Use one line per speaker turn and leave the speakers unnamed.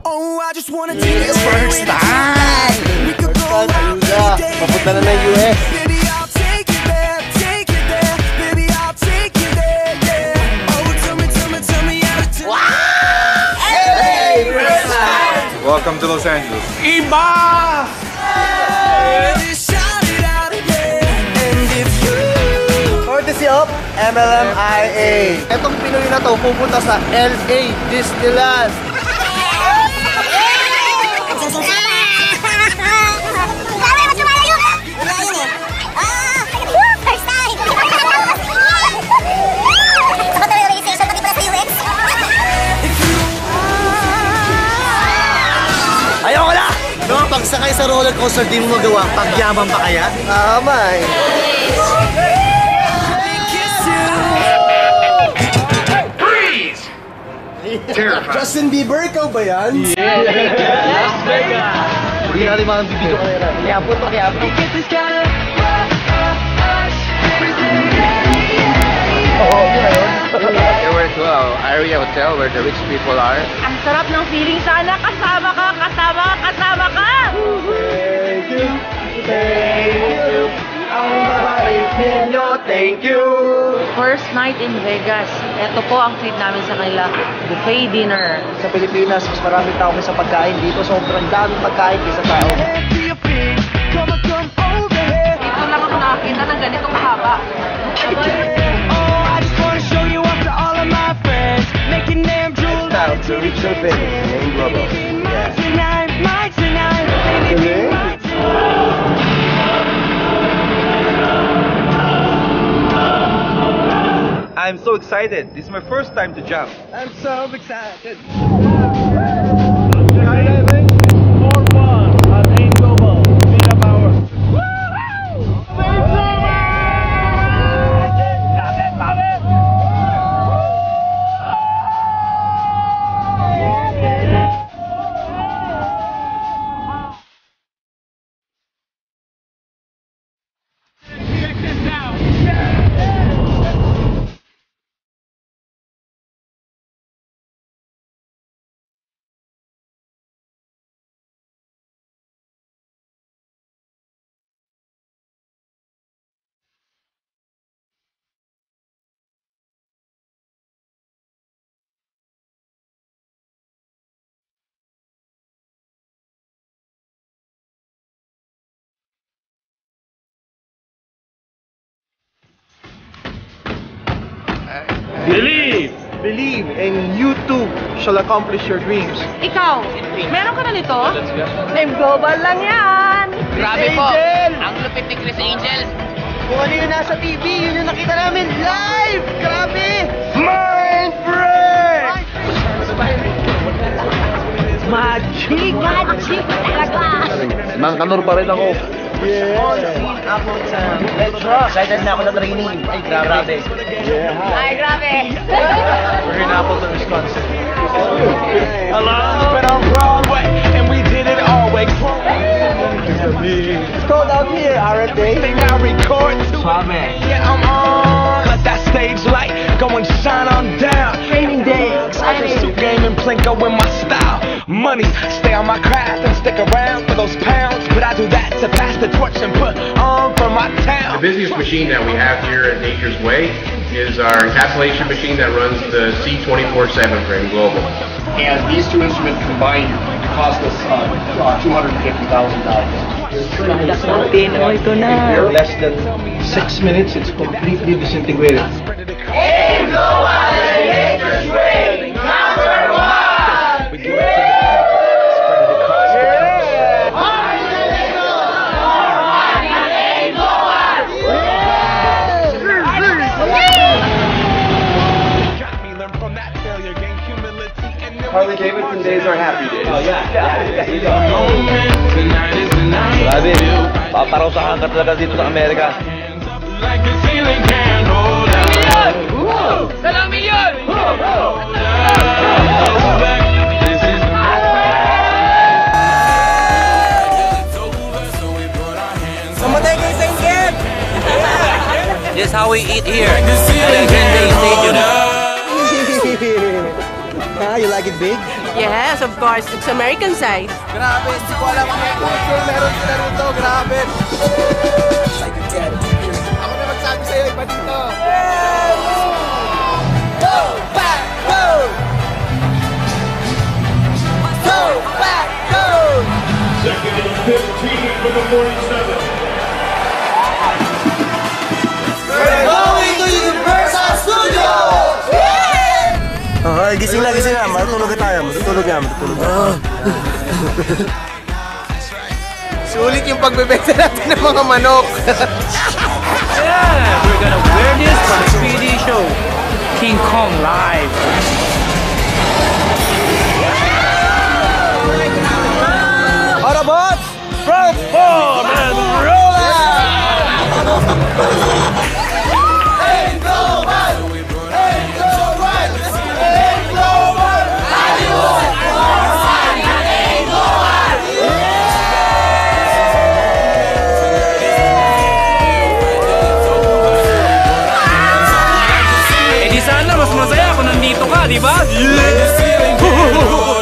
Oh, I just wanna take it
First time! First time, ayuda. Papunta na ng US.
Baby, I'll take it there, take it there. Baby, I'll take it there, yeah. Oh, tell me how to do.
Hey! First time!
Welcome to Los Angeles.
Iba!
Shout it out, yeah. And if you
Courtesy of MLMIA. Etong Pinoy na to pupunta sa LA Disneyland. Ayoko na! No, pagsakay sa roller coaster, di mo magawa. Pagyaman pa kaya? Tama eh.
Freeze! Terrifying.
Justin Bieber, ikaw ba yan? Yeah! Las Vegas! Hindi natin makambibidyo ka nila. Kaya po ito, kaya po.
They were to an area hotel where the rich people are.
Ang sarap ng feeling, sana kasama ka.
Thank you!
First night in Vegas. Ito po ang treat namin sa kanila. Buffet dinner.
Sa Pilipinas, mas maraming tao sa pagkain. Dito, sobrang daming pagkain kaysa tao.
Dito lang ako nakakita ng ganitong haba.
Now, to reach your finish, name Globo.
I'm so excited. This is my first time to jump.
I'm so excited.
Skydiving is more fun at Ain Global. Vita Power. Believe, and you too shall accomplish your dreams.
Ikaw, meron ka na nito? Name Global lang yan.
Grabe po! Ang lupit ni Chris Angel!
Kung ano yung nasa TV, yun yung nakita namin live! Grabe!
Mind break!
Magic!
Mang Kanor pa rin ako.
Ako sa Metro. Excited na ako sa training. Ay, grabe.
Ay, grabe.
We're in Appleton, Wisconsin. Hello, but on Broadway, and we did it all way.
It's cold out here, aren't they?
Thing I record to yeah, I'm on. Let that stage light go and shine on down.
Training day.
Exciting. Suit game and Plinko in my style. Money, stay on my craft and stick around for those pounds. But I do that to pass the torch and put on for my town.
The busiest machine that we have here at Nature's Way is our encapsulation machine that runs the C24/7 for Ain Global.
And these two instruments combined cost us $250,000.
In less than 6 minutes, it's completely disintegrated.
Ain Global and Nature's Way, #1.
We give it to the spread it across the
Harley Davidson days are happy days.
Oh, yeah. Grabe, paparosahan ka talaga dito sa Amerika.
Salang milyon!
Samatay kayo sa inggit!
This is how we eat here at the Green Bay Stadium.
like it big?
Yes, of course. It's American size.
Grabe, hindi ko alam kung may culture meron sila rito. Grabe. Ako na magsabi sa'yo, iba dito. Go back, go! Go back, go!
Second and 15 for the 47.
We're going to Universal Studios! Okay, gising na. Matutulog na tayo. Matutulog na. Sulit yung pagbebenta natin ng mga manok.
Yeah, we're gonna wear this for the 3D show. King Kong live.
Autobots, transform and roll out! Hey, Global! Hey, Global! Hey, Global!
Eh di sana mas masaya kung nandito ka, di ba? Yeah!